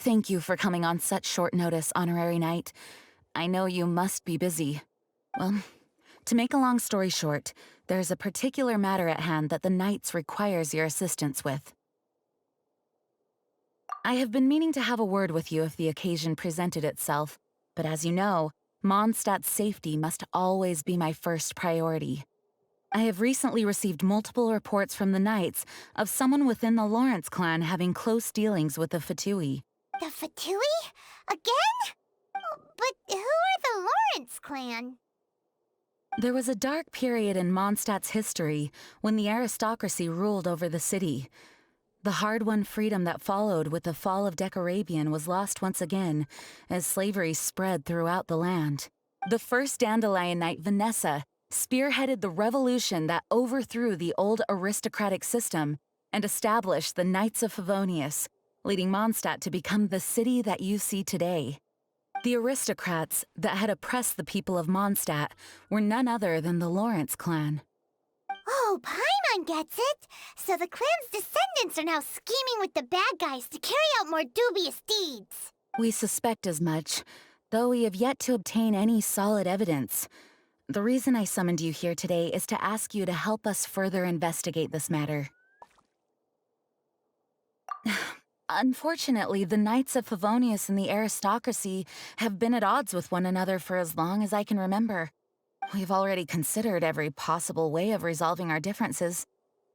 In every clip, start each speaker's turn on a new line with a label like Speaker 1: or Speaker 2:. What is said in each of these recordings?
Speaker 1: Thank you for coming on such short notice, Honorary Knight. I know you must be busy. Well, to make a long story short, there's a particular matter at hand that the Knights requires your assistance with. I have been meaning to have a word with you if the occasion presented itself, but as you know, Mondstadt's safety must always be my first priority. I have recently received multiple reports from the Knights of someone within the Lawrence clan having close dealings with the Fatui.
Speaker 2: The Fatui? Again? But who are the Lawrence clan?
Speaker 1: There was a dark period in Mondstadt's history when the aristocracy ruled over the city. The hard-won freedom that followed with the fall of Decarabian was lost once again, as slavery spread throughout the land. The first Dandelion Knight, Vanessa, spearheaded the revolution that overthrew the old aristocratic system and established the Knights of Favonius, leading Mondstadt to become the city that you see today. The aristocrats that had oppressed the people of Mondstadt were none other than the Lawrence clan.
Speaker 2: Oh, Paimon gets it! So the clan's descendants are now scheming with the bad guys to carry out more dubious deeds.
Speaker 1: We suspect as much, though we have yet to obtain any solid evidence. The reason I summoned you here today is to ask you to help us further investigate this matter. Unfortunately, the Knights of Favonius and the aristocracy have been at odds with one another for as long as I can remember. We've already considered every possible way of resolving our differences,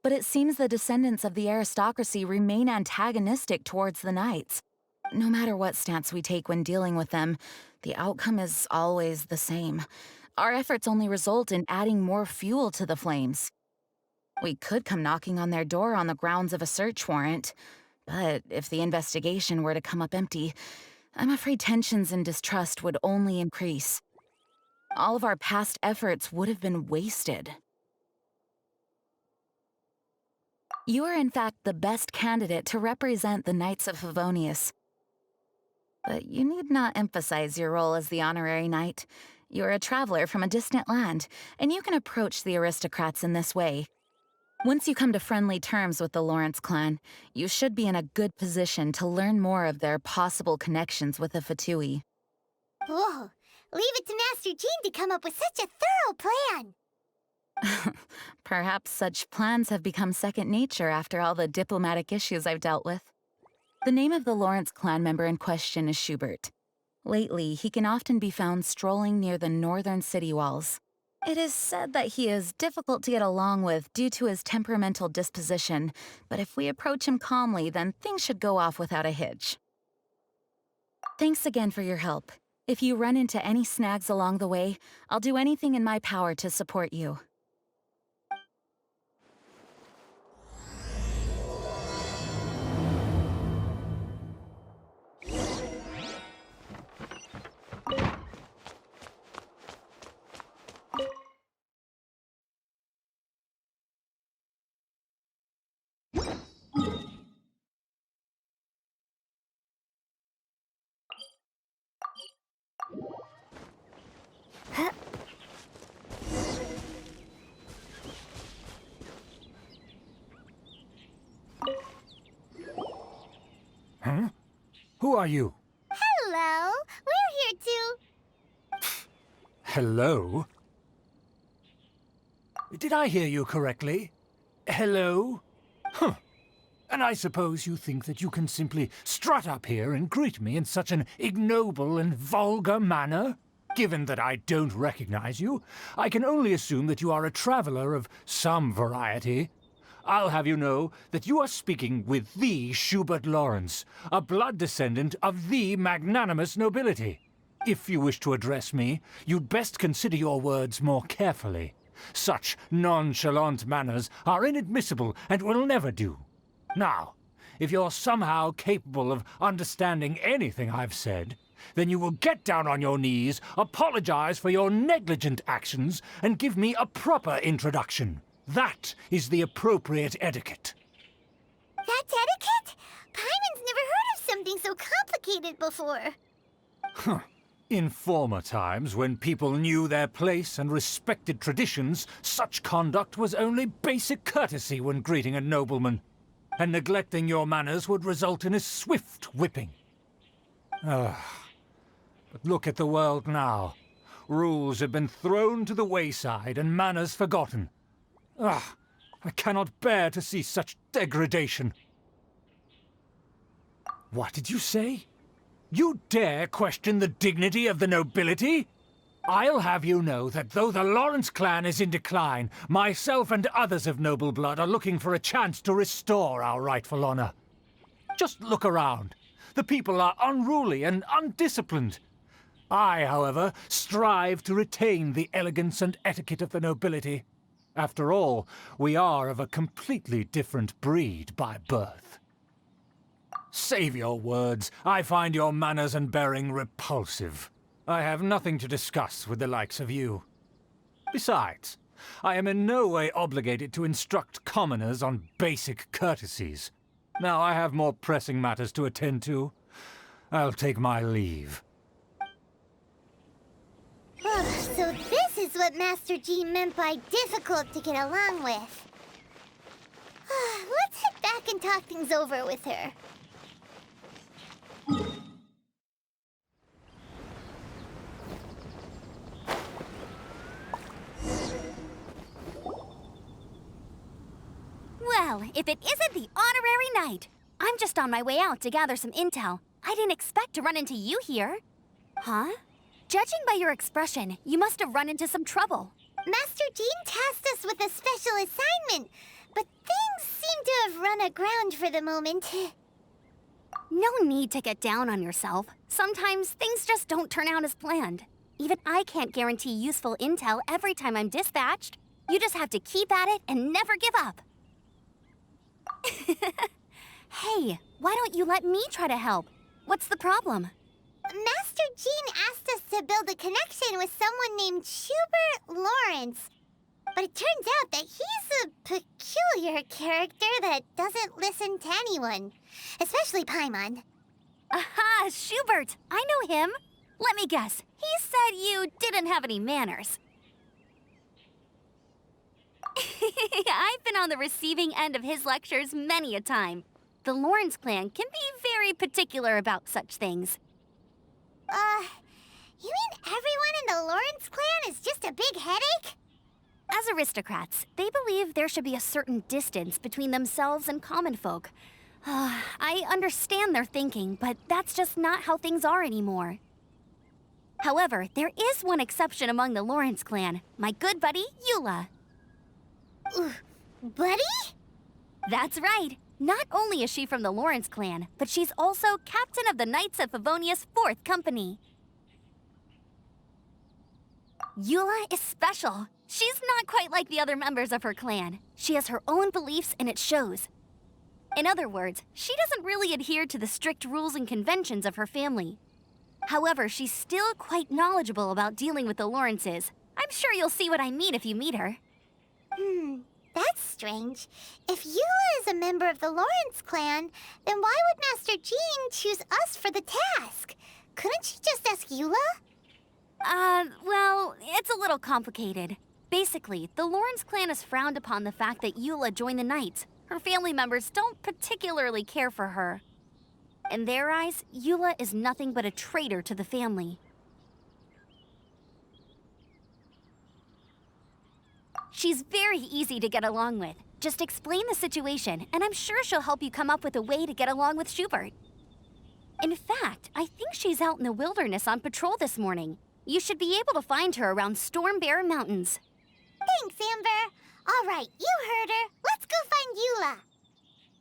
Speaker 1: but it seems the descendants of the aristocracy remain antagonistic towards the Knights. No matter what stance we take when dealing with them, the outcome is always the same. Our efforts only result in adding more fuel to the flames. We could come knocking on their door on the grounds of a search warrant, but if the investigation were to come up empty, I'm afraid tensions and distrust would only increase. All of our past efforts would have been wasted. You are in fact the best candidate to represent the Knights of Favonius. But you need not emphasize your role as the honorary knight. You're a traveler from a distant land, and you can approach the aristocrats in this way. Once you come to friendly terms with the Lawrence clan, you should be in a good position to learn more of their possible connections with the Fatui.
Speaker 2: Whoa, leave it to Master Jean to come up with such a thorough plan!
Speaker 1: Perhaps such plans have become second nature after all the diplomatic issues I've dealt with. The name of the Lawrence clan member in question is Schubert. Lately, he can often be found strolling near the northern city walls. It is said that he is difficult to get along with due to his temperamental disposition, but if we approach him calmly, then things should go off without a hitch. Thanks again for your help. If you run into any snags along the way, I'll do anything in my power to support you.
Speaker 3: Huh? Who are you?
Speaker 2: Hello, we're here too.
Speaker 3: Hello? Did I hear you correctly? Hello? Huh. And I suppose you think that you can simply strut up here and greet me in such an ignoble and vulgar manner? Given that I don't recognize you, I can only assume that you are a traveler of some variety. I'll have you know that you are speaking with the Schubert Lawrence, a blood descendant of the magnanimous nobility. If you wish to address me, you'd best consider your words more carefully. Such nonchalant manners are inadmissible and will never do. Now, if you're somehow capable of understanding anything I've said, then you will get down on your knees, apologize for your negligent actions, and give me a proper introduction. That is the appropriate etiquette.
Speaker 2: That's etiquette? Paimon's never heard of something so complicated before.
Speaker 3: In former times, when people knew their place and respected traditions, such conduct was only basic courtesy when greeting a nobleman. And neglecting your manners would result in a swift whipping. But look at the world now. Rules have been thrown to the wayside and manners forgotten. I cannot bear to see such degradation. What did you say? You dare question the dignity of the nobility? I'll have you know that though the Lawrence clan is in decline, myself and others of noble blood are looking for a chance to restore our rightful honor. Just look around. The people are unruly and undisciplined. I, however, strive to retain the elegance and etiquette of the nobility. After all, we are of a completely different breed by birth. Save your words. I find your manners and bearing repulsive. I have nothing to discuss with the likes of you. Besides, I am in no way obligated to instruct commoners on basic courtesies. Now I have more pressing matters to attend to. I'll take my leave.
Speaker 2: So this is what Master Jean meant by difficult to get along with. Let's head back and talk things over with her.
Speaker 4: Well, if it isn't the honorary knight! I'm just on my way out to gather some intel. I didn't expect to run into you here. Huh? Judging by your expression, you must have run into some trouble.
Speaker 2: Master Jean tasked us with a special assignment, but things seem to have run aground for the moment.
Speaker 4: No need to get down on yourself. Sometimes things just don't turn out as planned. Even I can't guarantee useful intel every time I'm dispatched. You just have to keep at it and never give up. Hey, why don't you let me try to help? What's the problem?
Speaker 2: Master Jean asked us to build a connection with someone named Schubert Lawrence. But it turns out that he's a peculiar character that doesn't listen to anyone, especially Paimon.
Speaker 4: Aha, Schubert! I know him. Let me guess, he said you didn't have any manners. I've been on the receiving end of his lectures many a time. The Lawrence clan can be very particular about such things.
Speaker 2: You mean everyone in the Lawrence clan is just a big headache?
Speaker 4: As aristocrats, they believe there should be a certain distance between themselves and common folk. I understand their thinking, but that's just not how things are anymore. However, there is one exception among the Lawrence clan, my good buddy, Eula.
Speaker 2: Buddy?
Speaker 4: That's right. Not only is she from the Lawrence clan, but she's also captain of the Knights of Favonia's 4th Company. Eula is special. She's not quite like the other members of her clan. She has her own beliefs and it shows. In other words, she doesn't really adhere to the strict rules and conventions of her family. However, she's still quite knowledgeable about dealing with the Lawrences. I'm sure you'll see what I mean if you meet her.
Speaker 2: That's strange. If Eula is a member of the Lawrence clan, then why would Master Jean choose us for the task? Couldn't she just ask Eula?
Speaker 4: Well, it's a little complicated. Basically, the Lawrence clan has frowned upon the fact that Eula joined the Knights. Her family members don't particularly care for her. In their eyes, Eula is nothing but a traitor to the family. She's very easy to get along with. Just explain the situation, and I'm sure she'll help you come up with a way to get along with Schubert. In fact, I think she's out in the wilderness on patrol this morning. You should be able to find her around Storm Bear Mountains.
Speaker 2: Thanks, Amber. All right, you heard her. Let's go find Eula.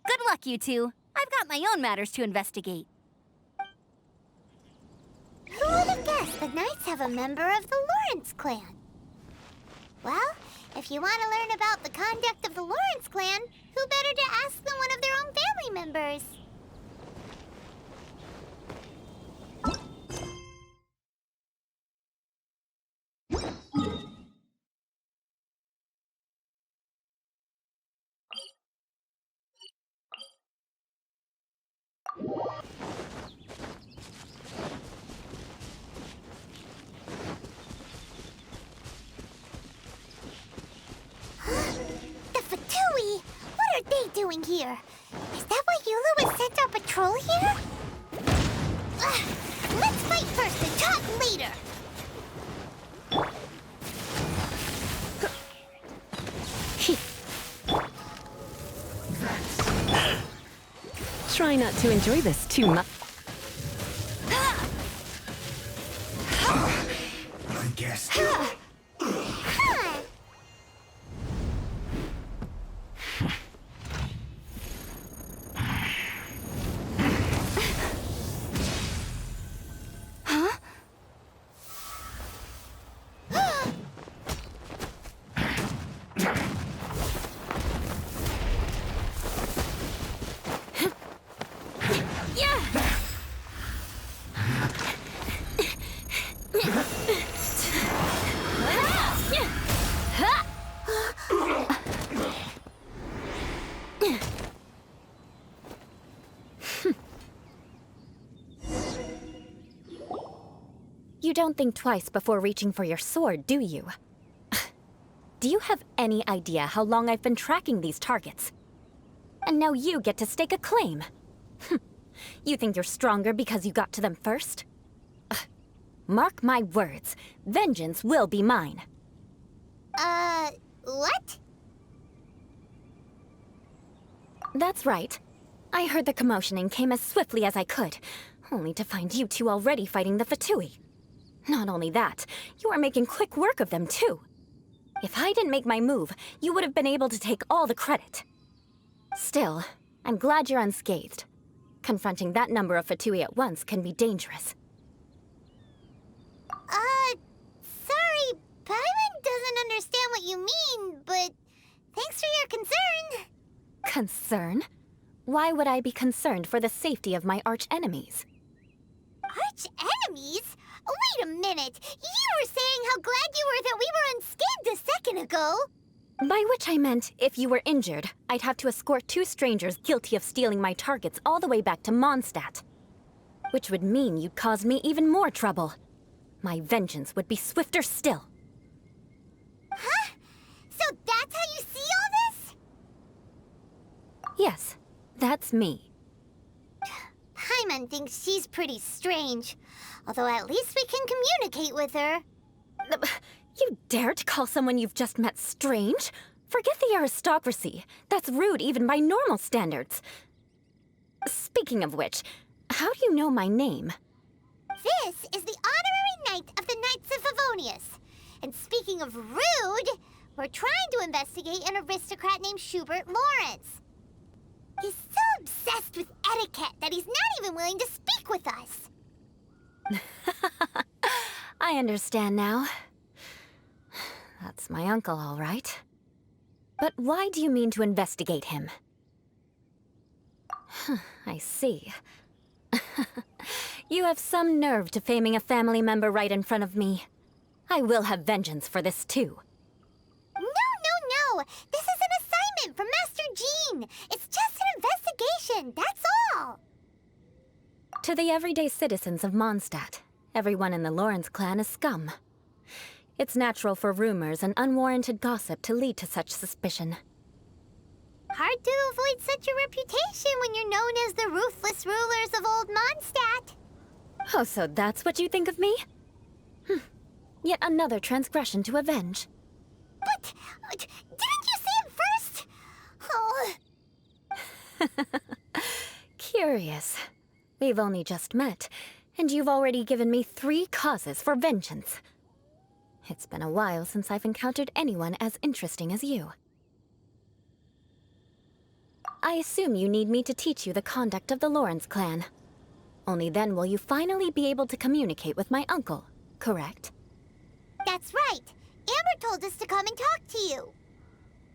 Speaker 4: Good luck, you two. I've got my own matters to investigate.
Speaker 2: Who would have guessed the Knights have a member of the Lawrence clan? Well, if you want to learn about the conduct of the Lawrence clan, who better to ask than one of their own family members? The Fatui! What are they doing here? Is that why Eula was sent on patrol here? Ugh, let's fight first and talk later!
Speaker 5: Try not to enjoy this too much.
Speaker 6: I guess.
Speaker 2: Huh.
Speaker 5: You don't think twice before reaching for your sword, do you? Do you have any idea how long I've been tracking these targets? And now you get to stake a claim. You think you're stronger because you got to them first? Mark my words, vengeance will be mine.
Speaker 2: What?
Speaker 5: That's right. I heard the commotion and came as swiftly as I could, only to find you two already fighting the Fatui. Not only that, you are making quick work of them too. If I didn't make my move, you would have been able to take all the credit. Still, I'm glad you're unscathed. Confronting that number of Fatui at once can be dangerous.
Speaker 2: Sorry, Paimon doesn't understand what you mean, but thanks for your concern.
Speaker 5: Concern? Why would I be concerned for the safety of my arch-enemies?
Speaker 2: Arch-enemies? Wait a minute! You were saying how glad you were that we were unscathed a second ago!
Speaker 5: By which I meant, if you were injured, I'd have to escort two strangers guilty of stealing my targets all the way back to Mondstadt. Which would mean you'd cause me even more trouble. My vengeance would be swifter still.
Speaker 2: Huh? So that's how you see all this?
Speaker 5: Yes, that's me.
Speaker 2: Paimon thinks she's pretty strange. Although at least we can communicate with her.
Speaker 5: You dare to call someone you've just met strange? Forget the aristocracy. That's rude even by normal standards. Speaking of which, how do you know my name?
Speaker 2: This is the honorary knight of the Knights of Favonius. And speaking of rude, we're trying to investigate an aristocrat named Schubert Lawrence. He's so obsessed with etiquette that he's not even willing to speak with us.
Speaker 5: I understand now. That's my uncle, all right. But why do you mean to investigate him? I see. You have some nerve to faming a family member right in front of me. I will have vengeance for this, too.
Speaker 2: No! This is an assignment from Master Jean! It's just an investigation, that's all!
Speaker 5: To the everyday citizens of Mondstadt, everyone in the Lawrence clan is scum. It's natural for rumors and unwarranted gossip to lead to such suspicion.
Speaker 2: Hard to avoid such a reputation when you're known as the ruthless rulers of Old Mondstadt.
Speaker 5: Oh, so that's what you think of me? Yet another transgression to avenge.
Speaker 2: But didn't you say it first? Oh.
Speaker 5: Curious. We've only just met, And you've already given me 3 causes for vengeance. It's been a while since I've encountered anyone as interesting as you. I assume you need me to teach you the conduct of the Lawrence clan. Only then will you finally be able to communicate with my uncle, correct?
Speaker 2: That's right. Amber told us to come and talk to you.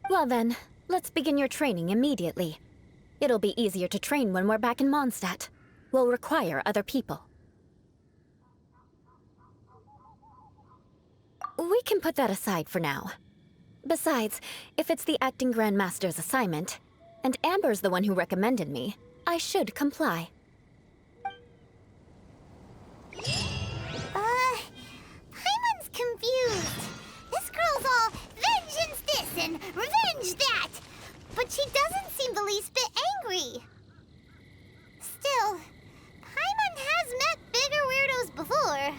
Speaker 5: Well then, let's begin your training immediately. It'll be easier to train when we're back in Mondstadt. We'll require other people. We can put that aside for now. Besides, if it's the acting Grandmaster's assignment, and Amber's the one who recommended me, I should comply.
Speaker 2: Paimon's confused. This girl's all vengeance this and revenge that. But she doesn't seem the least bit angry. Still, Paimon has met bigger weirdos before.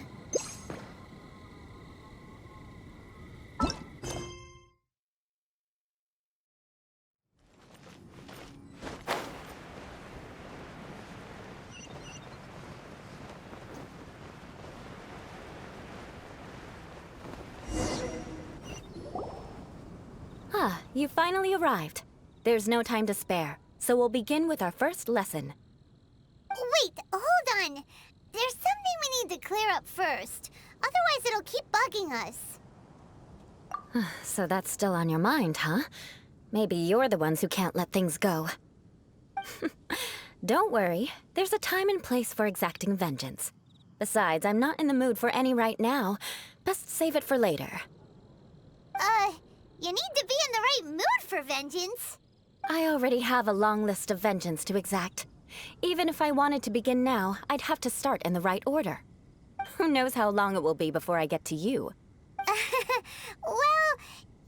Speaker 5: Ah, you finally arrived. There's no time to spare, so we'll begin with our first lesson.
Speaker 2: Wait, hold on. There's something we need to clear up first. Otherwise, it'll keep bugging us.
Speaker 5: So that's still on your mind, huh? Maybe you're the ones who can't let things go. Don't worry, there's a time and place for exacting vengeance. Besides, I'm not in the mood for any right now. Best save it for later.
Speaker 2: You need to be in the right mood for vengeance.
Speaker 5: I already have a long list of vengeance to exact. Even if I wanted to begin now, I'd have to start in the right order. Who knows how long it will be before I get to you?
Speaker 2: Well,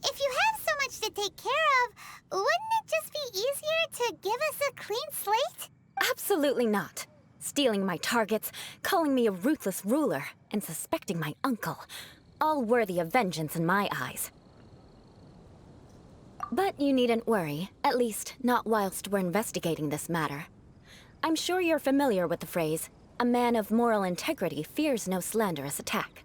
Speaker 2: if you have so much to take care of, wouldn't it just be easier to give us a clean slate?
Speaker 5: Absolutely not. Stealing my targets, calling me a ruthless ruler, and suspecting my uncle. All worthy of vengeance in my eyes. But you needn't worry, at least not whilst we're investigating this matter. I'm sure you're familiar with the phrase, a man of moral integrity fears no slanderous attack.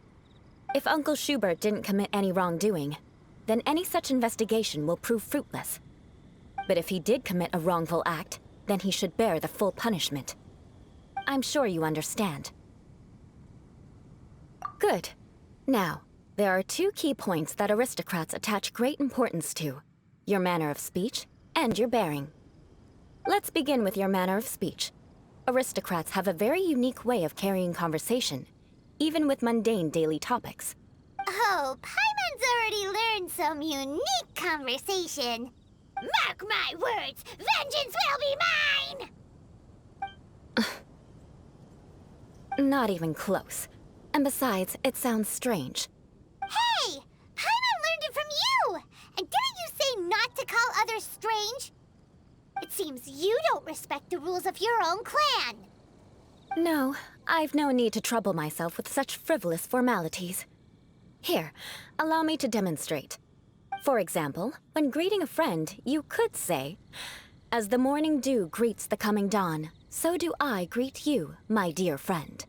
Speaker 5: If Uncle Schubert didn't commit any wrongdoing, then any such investigation will prove fruitless. But if he did commit a wrongful act, then he should bear the full punishment. I'm sure you understand. Good. Now, there are 2 key points that aristocrats attach great importance to. Your manner of speech, and your bearing. Let's begin with your manner of speech. Aristocrats have a very unique way of carrying conversation, even with mundane daily topics.
Speaker 2: Oh, Paimon's already learned some unique conversation. Mark my words, vengeance will be mine!
Speaker 5: Not even close. And besides, it sounds strange.
Speaker 2: Hey! Paimon learned it from you! And didn't you say not to call others strange? It seems you don't respect the rules of your own clan.
Speaker 5: No, I've no need to trouble myself with such frivolous formalities. Here, allow me to demonstrate. For example, when greeting a friend, you could say, "As the morning dew greets the coming dawn, so do I greet you, my dear friend."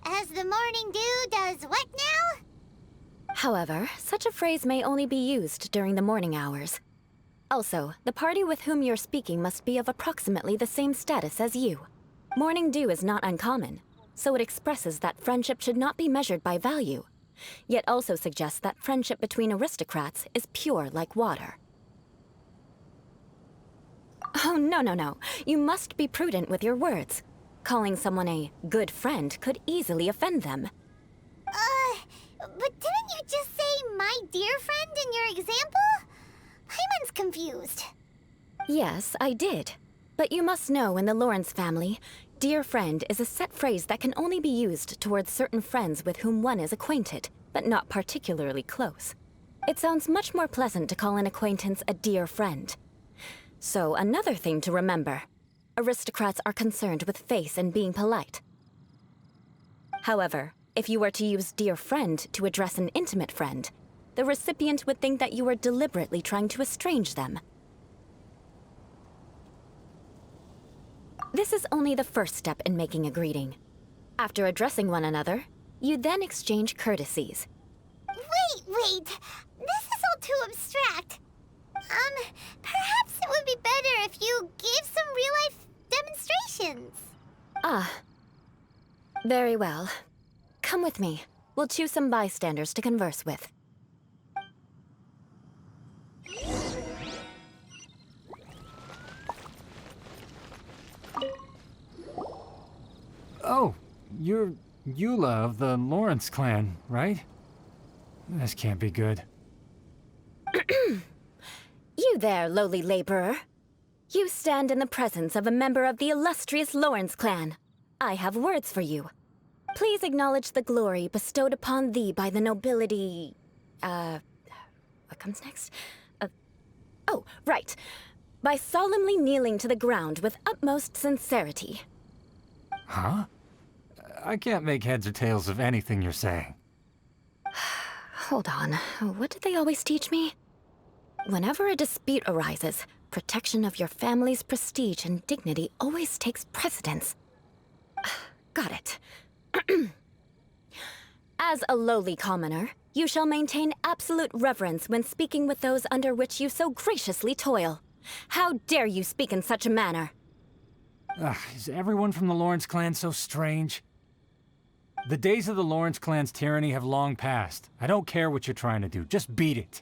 Speaker 2: As the morning dew does what now?
Speaker 5: However, such a phrase may only be used during the morning hours. Also, the party with whom you're speaking must be of approximately the same status as you. Morning dew is not uncommon, so it expresses that friendship should not be measured by value, yet also suggests that friendship between aristocrats is pure like water. Oh, no. You must be prudent with your words. Calling someone a good friend could easily offend them.
Speaker 2: But didn't you just say my dear friend in your example? Paimon's confused.
Speaker 5: Yes, I did. But you must know in the Lawrence family, dear friend is a set phrase that can only be used towards certain friends with whom one is acquainted, but not particularly close. It sounds much more pleasant to call an acquaintance a dear friend. So another thing to remember, aristocrats are concerned with face and being polite. However, if you were to use dear friend to address an intimate friend, the recipient would think that you were deliberately trying to estrange them. This is only the first step in making a greeting. After addressing one another, you then exchange courtesies.
Speaker 2: Wait. This is all too abstract. Perhaps it would be better if you gave some real-life demonstrations.
Speaker 5: Ah. Very well. Come with me. We'll choose some bystanders to converse with.
Speaker 3: Oh, you're Eula of the Lawrence clan, right? This can't be good.
Speaker 5: You there, lowly laborer. You stand in the presence of a member of the illustrious Lawrence clan. I have words for you. Please acknowledge the glory bestowed upon thee by the nobility... What comes next? Oh, right. By solemnly kneeling to the ground with utmost sincerity.
Speaker 3: Huh? I can't make heads or tails of anything you're saying.
Speaker 5: Hold on. What did they always teach me? Whenever a dispute arises, protection of your family's prestige and dignity always takes precedence. Got it. As a lowly commoner, you shall maintain absolute reverence when speaking with those under which you so graciously toil. How dare you speak in such a manner?
Speaker 3: Is everyone from the Lawrence clan so strange? The days of the Lawrence clan's tyranny have long passed. I don't care what you're trying to do, just beat it.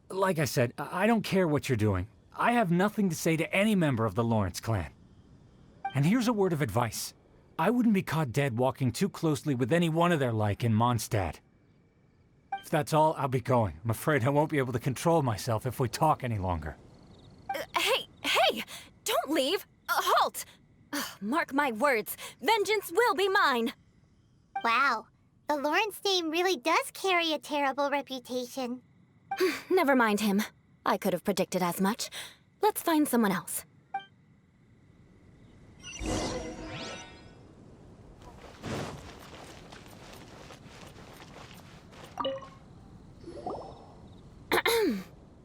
Speaker 3: Like I said, I don't care what you're doing. I have nothing to say to any member of the Lawrence clan. And here's a word of advice. I wouldn't be caught dead walking too closely with any one of their like in Mondstadt. If that's all, I'll be going. I'm afraid I won't be able to control myself if we talk any longer.
Speaker 5: Hey! Don't leave! Halt! Mark my words, vengeance will be mine!
Speaker 2: Wow, the Lawrence name really does carry a terrible reputation.
Speaker 5: Never mind him. I could have predicted as much. Let's find someone else.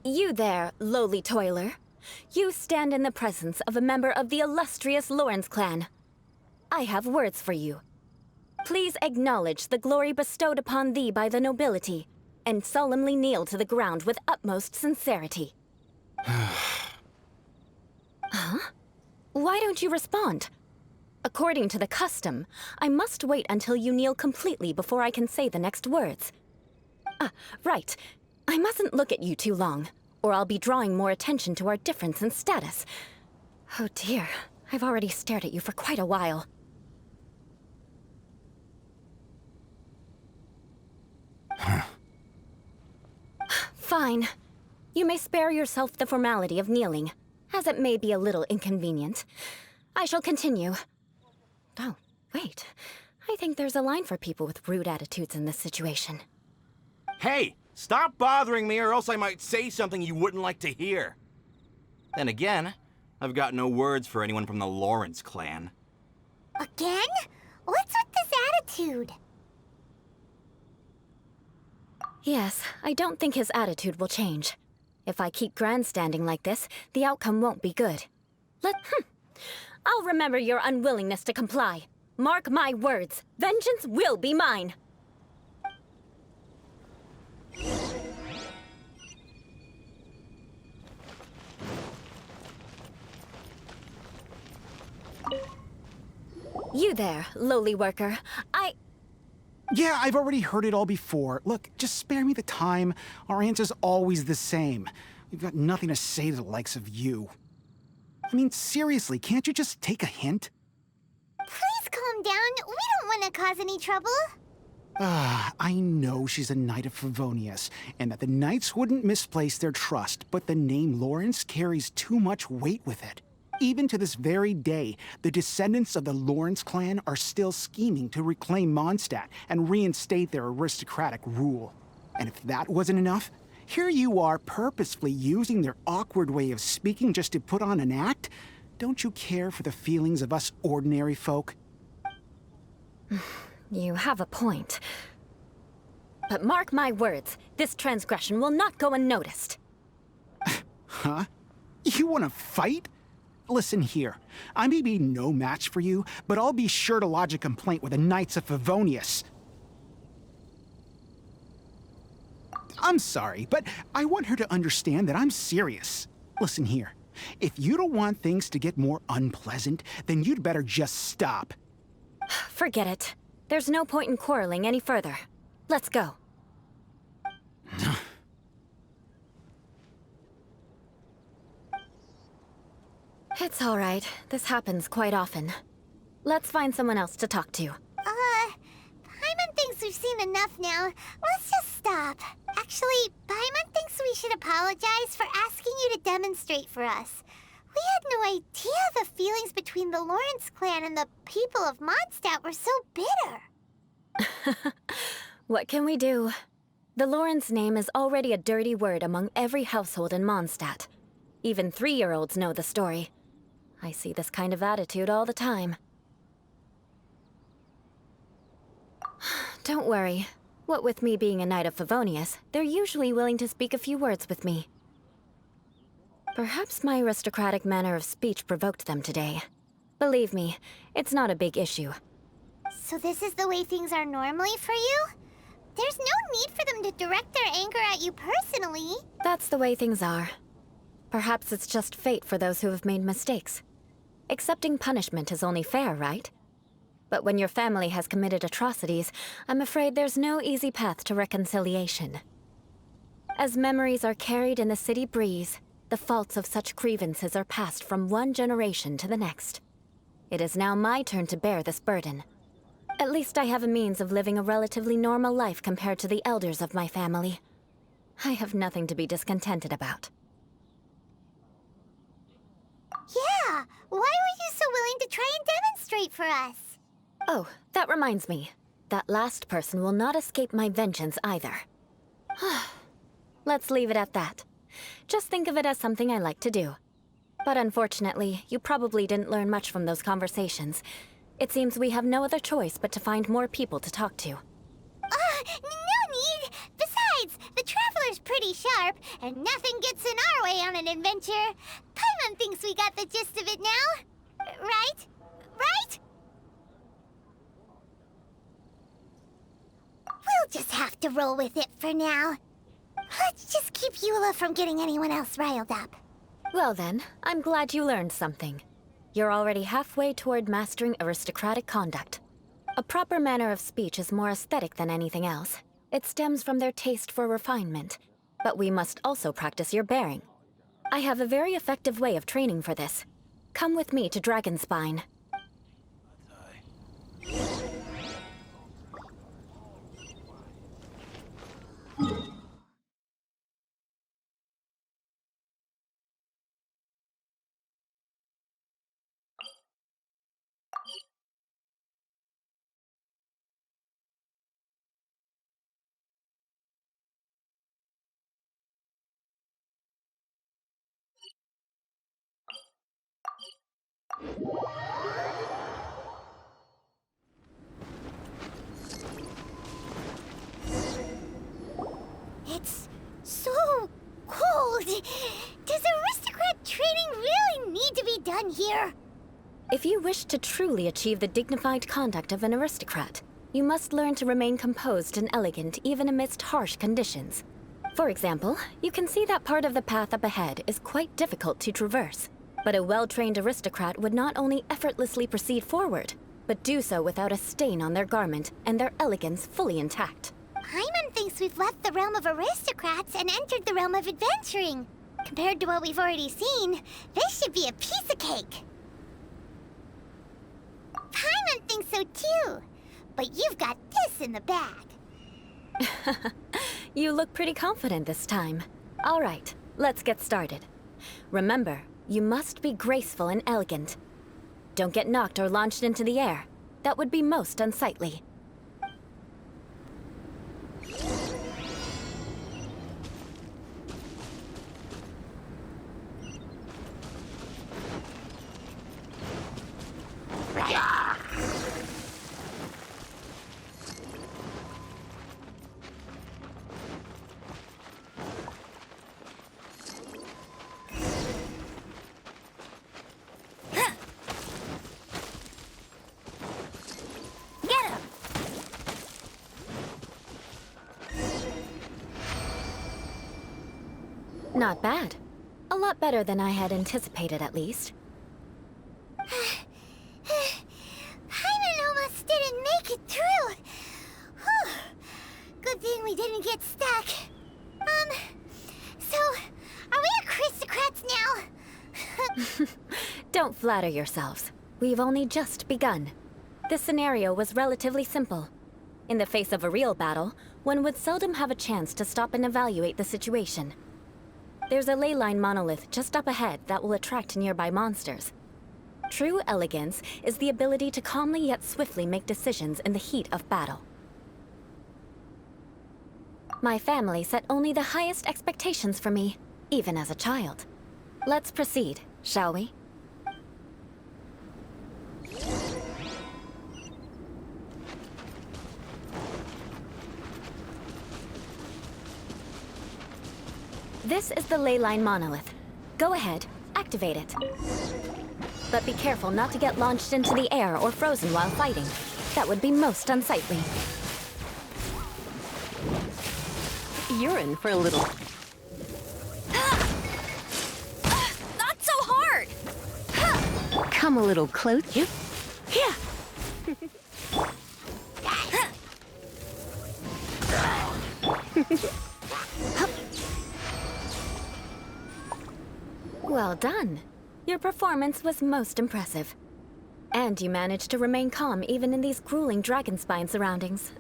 Speaker 5: You there, lowly toiler. You stand in the presence of a member of the illustrious Lawrence clan. I have words for you. Please acknowledge the glory bestowed upon thee by the nobility, and solemnly kneel to the ground with utmost sincerity. Huh? Why don't you respond? According to the custom, I must wait until you kneel completely before I can say the next words. Right. I mustn't look at you too long, or I'll be drawing more attention to our difference in status. Oh dear, I've already stared at you for quite a while. Fine. You may spare yourself the formality of kneeling, as it may be a little inconvenient. I shall continue. Oh, wait. I think there's a line for people with rude attitudes in this situation.
Speaker 6: Hey! Stop bothering me or else I might say something you wouldn't like to hear. Then again, I've got no words for anyone from the Lawrence clan.
Speaker 2: Again? What's with this attitude?
Speaker 5: Yes, I don't think his attitude will change. If I keep grandstanding like this, the outcome won't be good. I'll remember your unwillingness to comply. Mark my words, vengeance will be mine. You there, lowly worker.
Speaker 7: Yeah, I've already heard it all before. Look, just spare me the time. Our answer's always the same. We've got nothing to say to the likes of you. I mean, seriously, can't you just take a hint?
Speaker 2: Please calm down. We don't want to cause any trouble.
Speaker 7: I know she's a knight of Favonius, and that the knights wouldn't misplace their trust, but the name Lawrence carries too much weight with it. Even to this very day, the descendants of the Lawrence clan are still scheming to reclaim Mondstadt and reinstate their aristocratic rule. And if that wasn't enough, here you are purposefully using their awkward way of speaking just to put on an act? Don't you care for the feelings of us ordinary folk?
Speaker 5: You have a point. But mark my words, this transgression will not go unnoticed.
Speaker 7: Huh? You want to fight? Listen here. I may be no match for you, but I'll be sure to lodge a complaint with the Knights of Favonius. I'm sorry, but I want her to understand that I'm serious. Listen here. If you don't want things to get more unpleasant, then you'd better just stop.
Speaker 5: Forget it. There's no point in quarreling any further. Let's go. It's all right. This happens quite often. Let's find someone else to talk to.
Speaker 2: Paimon thinks we've seen enough now. Let's just stop. Actually, Paimon thinks we should apologize for asking you to demonstrate for us. We had no idea the feelings between the Lawrence clan and the people of Mondstadt were so bitter.
Speaker 5: What can we do? The Lawrence name is already a dirty word among every household in Mondstadt. Even 3-year-olds know the story. I see this kind of attitude all the time. Don't worry. What with me being a Knight of Favonius, they're usually willing to speak a few words with me. Perhaps my aristocratic manner of speech provoked them today. Believe me, it's not a big issue.
Speaker 2: So this is the way things are normally for you? There's no need for them to direct their anger at you personally.
Speaker 5: That's the way things are. Perhaps it's just fate for those who have made mistakes. Accepting punishment is only fair, right? But when your family has committed atrocities, I'm afraid there's no easy path to reconciliation. As memories are carried in the city breeze, the faults of such grievances are passed from one generation to the next. It is now my turn to bear this burden. At least I have a means of living a relatively normal life compared to the elders of my family. I have nothing to be discontented about.
Speaker 2: Yeah, why were you so willing to try and demonstrate for us?
Speaker 5: Oh, that reminds me. That last person will not escape my vengeance either. Let's leave it at that. Just think of it as something I like to do. But unfortunately, you probably didn't learn much from those conversations. It seems we have no other choice but to find more people to talk to.
Speaker 2: No need! Besides, the Traveler's pretty sharp, and nothing gets in our way on an adventure. Paimon thinks we got the gist of it now. Right? Right? We'll just have to roll with it for now. Let's just keep Eula from getting anyone else riled up.
Speaker 5: Well then, I'm glad you learned something. You're already halfway toward mastering aristocratic conduct. A proper manner of speech is more aesthetic than anything else. It stems from their taste for refinement. But we must also practice your bearing. I have a very effective way of training for this. Come with me to Dragonspine.
Speaker 2: It's so cold. Does aristocrat training really need to be done here?
Speaker 5: If you wish to truly achieve the dignified conduct of an aristocrat, you must learn to remain composed and elegant even amidst harsh conditions. For example, you can see that part of the path up ahead is quite difficult to traverse. But a well-trained aristocrat would not only effortlessly proceed forward, but do so without a stain on their garment and their elegance fully intact.
Speaker 2: Paimon thinks we've left the realm of aristocrats and entered the realm of adventuring. Compared to what we've already seen, this should be a piece of cake. Paimon thinks so too. But you've got this in the bag.
Speaker 5: You look pretty confident this time. All right, let's get started. Remember, you must be graceful and elegant. Don't get knocked or launched into the air. That would be most unsightly. Not bad. A lot better than I had anticipated, at least.
Speaker 2: Paimon almost didn't make it through. Whew. Good thing we didn't get stuck. So, are we aristocrats now?
Speaker 5: Don't flatter yourselves. We've only just begun. This scenario was relatively simple. In the face of a real battle, one would seldom have a chance to stop and evaluate the situation. There's a ley line monolith just up ahead that will attract nearby monsters. True elegance is the ability to calmly yet swiftly make decisions in the heat of battle. My family set only the highest expectations for me, even as a child. Let's proceed, shall we? This is the ley line monolith. Go ahead, activate it. But be careful not to get launched into the air or frozen while fighting. That would be most unsightly.
Speaker 8: You're in for a little...
Speaker 4: Not so hard!
Speaker 8: Come a little closer.
Speaker 4: Yeah.
Speaker 5: Well done. Your performance was most impressive. And you managed to remain calm even in these grueling dragon spine surroundings.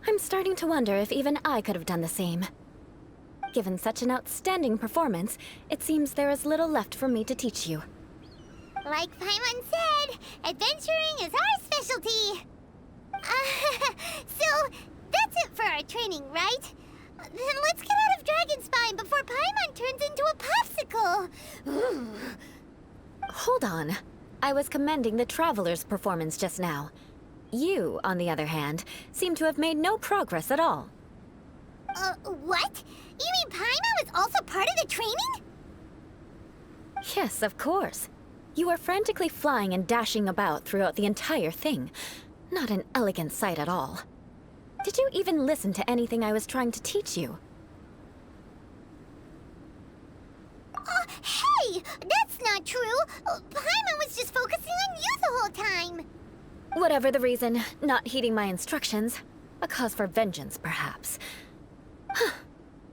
Speaker 5: I'm starting to wonder if even I could have done the same. Given such an outstanding performance, it seems there is little left for me to teach you.
Speaker 2: Like Paimon said, adventuring is our specialty. So, that's it for our training, right? Then let's get out of Dragonspine before Paimon turns into a popsicle.
Speaker 5: Hold on. I was commending the Traveler's performance just now. You, on the other hand, seem to have made no progress at all.
Speaker 2: What? You mean Paimon was also part of the training?
Speaker 5: Yes, of course. You were frantically flying and dashing about throughout the entire thing. Not an elegant sight at all. Did you even listen to anything I was trying to teach you?
Speaker 2: Hey! That's not true! Paimon was just focusing on you the whole time!
Speaker 5: Whatever the reason, not heeding my instructions. A cause for vengeance, perhaps.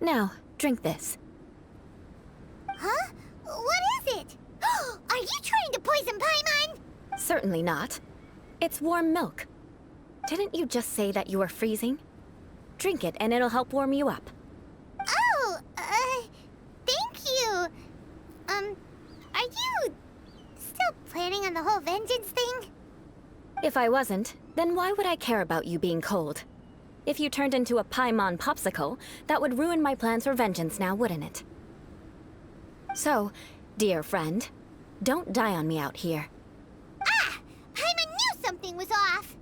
Speaker 5: Now, drink this.
Speaker 2: Huh? What is it? Are you trying to poison Paimon?
Speaker 5: Certainly not. It's warm milk. Didn't you just say that you were freezing? Drink it and it'll help warm you up.
Speaker 2: Oh, thank you. Are you still planning on the whole vengeance thing?
Speaker 5: If I wasn't, then why would I care about you being cold? If you turned into a Paimon popsicle, that would ruin my plans for vengeance now, wouldn't it? So, dear friend, don't die on me out here.
Speaker 2: Ah! Paimon knew something was off!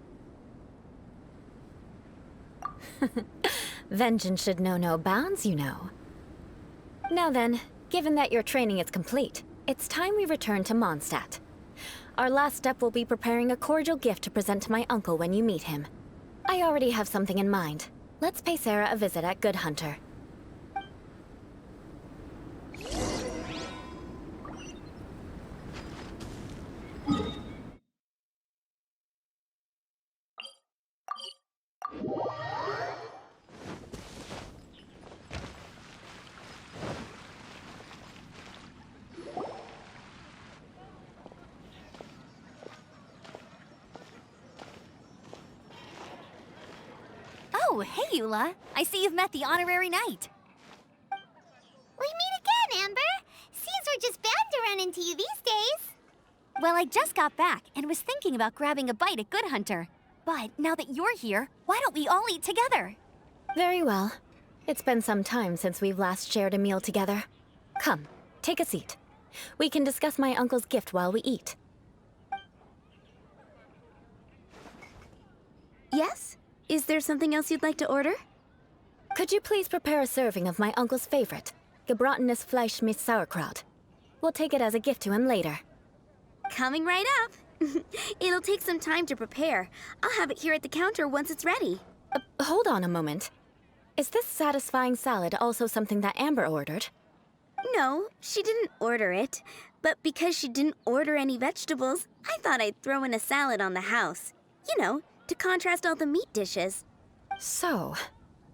Speaker 5: Vengeance should know no bounds, you know. Now then, given that your training is complete, it's time we return to Mondstadt. Our last step will be preparing a cordial gift to present to my uncle when you meet him. I already have something in mind. Let's pay Sarah a visit at Good Hunter.
Speaker 4: Oh, hey, Eula. I see you've met the honorary knight.
Speaker 2: We meet again, Amber! Seems we're just bound to run into you these days.
Speaker 4: Well, I just got back and was thinking about grabbing a bite at Good Hunter. But now that you're here, why don't we all eat together?
Speaker 5: Very well. It's been some time since we've last shared a meal together. Come, take a seat. We can discuss my uncle's gift while we eat.
Speaker 8: Yes? Is there something else you'd like to order?
Speaker 5: Could you please prepare a serving of my uncle's favorite, gebratenes Fleisch mit Sauerkraut? We'll take it as a gift to him later.
Speaker 8: Coming right up. It'll take some time to prepare. I'll have it here at the counter once it's ready.
Speaker 5: Hold on a moment. Is this satisfying salad also something that Amber ordered?
Speaker 8: No, she didn't order it. But because she didn't order any vegetables, I thought I'd throw in a salad on the house. You know, to contrast all the meat dishes.
Speaker 5: So,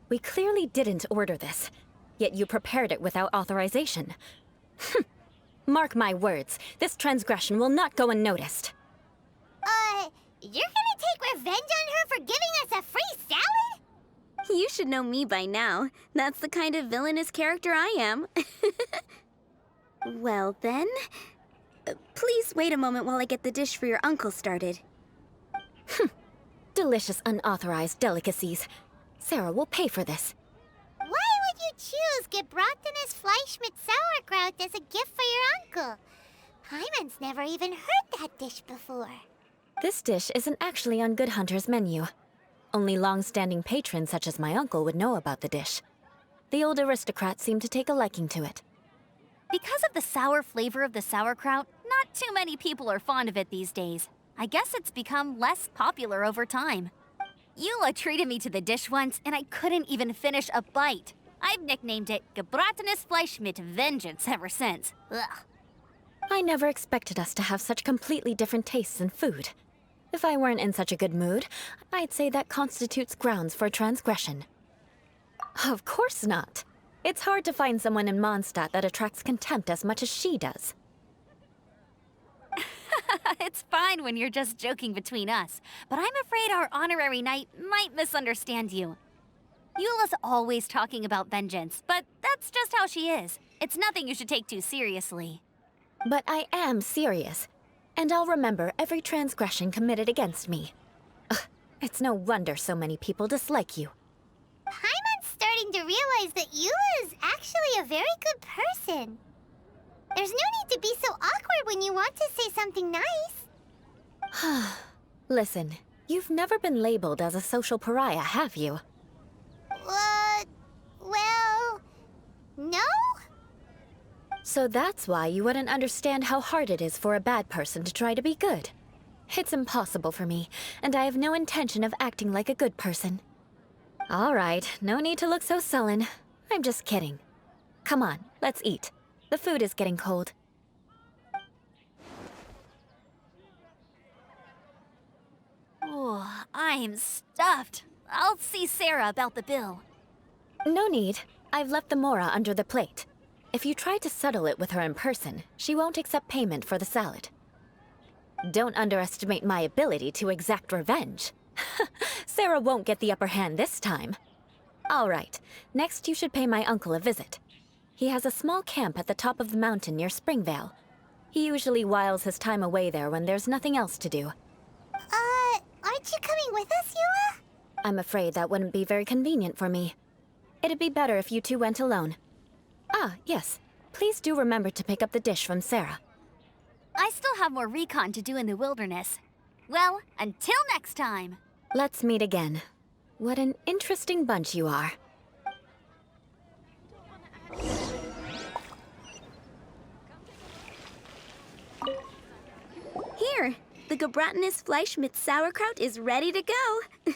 Speaker 5: we clearly didn't order this, yet you prepared it without authorization. Mark my words, this transgression will not go unnoticed.
Speaker 2: You're gonna take revenge on her for giving us a free salad?
Speaker 8: You should know me by now. That's the kind of villainous character I am. Well then, please wait a moment while I get the dish for your uncle started.
Speaker 5: Delicious unauthorized delicacies. Sarah will pay for this.
Speaker 2: Why would you choose gebratenes Fleisch mit Sauerkraut as a gift for your uncle? Paimon's never even heard that dish before.
Speaker 5: This dish isn't actually on Good Hunter's menu. Only long-standing patrons such as my uncle would know about the dish. The old aristocrat seemed to take a liking to it.
Speaker 4: Because of the sour flavor of the sauerkraut, not too many people are fond of it these days. I guess it's become less popular over time. Eula treated me to the dish once, and I couldn't even finish a bite. I've nicknamed it gebratenes Fleisch mit Vengeance ever since. Ugh.
Speaker 5: I never expected us to have such completely different tastes in food. If I weren't in such a good mood, I'd say that constitutes grounds for transgression. Of course not. It's hard to find someone in Mondstadt that attracts contempt as much as she does.
Speaker 4: It's fine when you're just joking between us, but I'm afraid our honorary knight might misunderstand you. Eula's always talking about vengeance, but that's just how she is. It's nothing you should take too seriously.
Speaker 5: But I am serious, and I'll remember every transgression committed against me. Ugh, it's no wonder so many people dislike you.
Speaker 2: Paimon's starting to realize that Eula is actually a very good person. There's no need to be so awkward when you want to say something nice.
Speaker 5: Listen, you've never been labeled as a social pariah, have you?
Speaker 2: Well, no?
Speaker 5: So that's why you wouldn't understand how hard it is for a bad person to try to be good. It's impossible for me, and I have no intention of acting like a good person. All right, no need to look so sullen. I'm just kidding. Come on, let's eat. The food is getting cold.
Speaker 4: Oh, I'm stuffed. I'll see Sarah about the bill.
Speaker 5: No need. I've left the mora under the plate. If you try to settle it with her in person, she won't accept payment for the salad. Don't underestimate my ability to exact revenge. Sarah won't get the upper hand this time. All right, next you should pay my uncle a visit. He has a small camp at the top of the mountain near Springvale. He usually whiles his time away there when there's nothing else to do.
Speaker 2: Aren't you coming with us, Eula?
Speaker 5: I'm afraid that wouldn't be very convenient for me. It'd be better if you two went alone. Ah, yes. Please do remember to pick up the dish from Sarah.
Speaker 4: I still have more recon to do in the wilderness. Well, until next time.
Speaker 5: Let's meet again. What an interesting bunch you are.
Speaker 8: Here, the gebratenes Fleisch mit Sauerkraut is ready to go.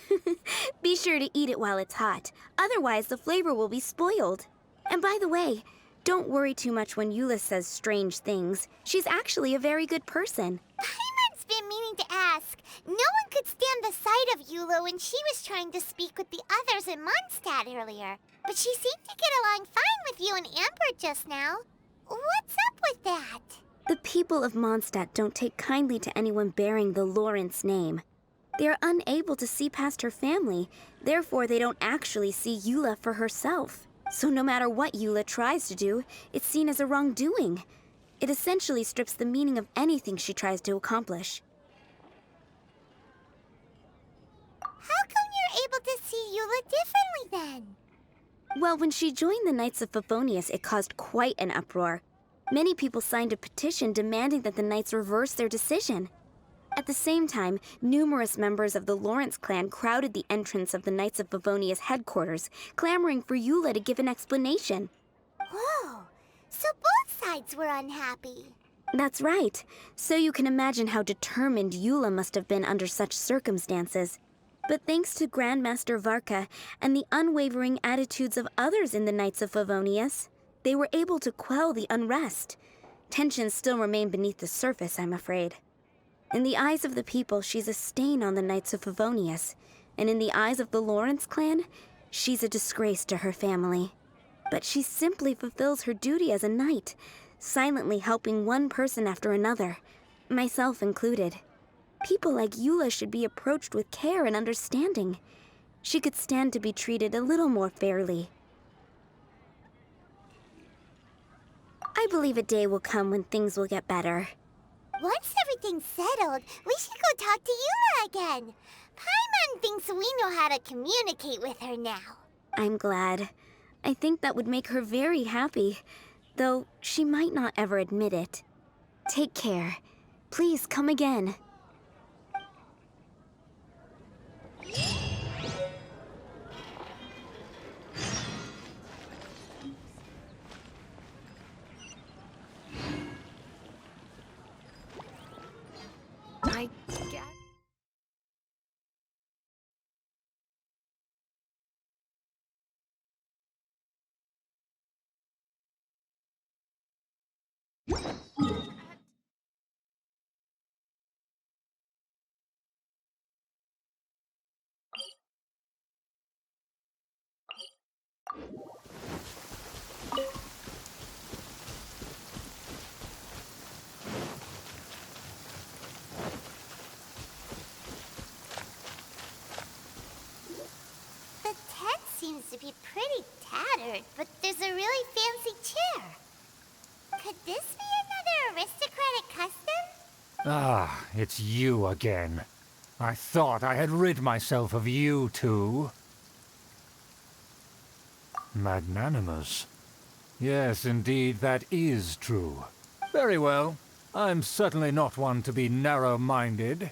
Speaker 8: Be sure to eat it while it's hot, otherwise the flavor will be spoiled. And by the way, don't worry too much when Eula says strange things. She's actually a very good person.
Speaker 2: Paimon's been meaning to ask. No one could stand the sight of Eula when she was trying to speak with the others in Mondstadt earlier. But she seemed to get along fine with you and Amber just now. What's up with that?
Speaker 8: The people of Mondstadt don't take kindly to anyone bearing the Lawrence name. They are unable to see past her family, therefore they don't actually see Eula for herself. So no matter what Eula tries to do, it's seen as a wrongdoing. It essentially strips the meaning of anything she tries to accomplish.
Speaker 2: How come you're able to see Eula differently then?
Speaker 8: Well, when she joined the Knights of Favonius, it caused quite an uproar. Many people signed a petition demanding that the Knights reverse their decision. At the same time, numerous members of the Lawrence clan crowded the entrance of the Knights of Favonius headquarters, clamoring for Eula to give an explanation.
Speaker 2: Whoa, so both sides were unhappy.
Speaker 8: That's right. So you can imagine how determined Eula must have been under such circumstances. But thanks to Grandmaster Varka and the unwavering attitudes of others in the Knights of Favonius, they were able to quell the unrest. Tensions still remain beneath the surface, I'm afraid. In the eyes of the people, she's a stain on the Knights of Favonius, and in the eyes of the Lawrence clan, she's a disgrace to her family. But she simply fulfills her duty as a knight, silently helping one person after another, myself included. People like Eula should be approached with care and understanding. She could stand to be treated a little more fairly. I believe a day will come when things will get better.
Speaker 2: Once everything's settled, we should go talk to Eula again. Paimon thinks we know how to communicate with her now.
Speaker 8: I'm glad. I think that would make her very happy, though she might not ever admit it. Take care. Please come again.
Speaker 5: I guess.
Speaker 2: The tent seems to be pretty tattered, but there's a really fancy chair. Could this be another aristocratic custom?
Speaker 3: Ah, it's you again. I thought I had rid myself of you two. Magnanimous. Yes, indeed, that is true. Very well. I'm certainly not one to be narrow-minded.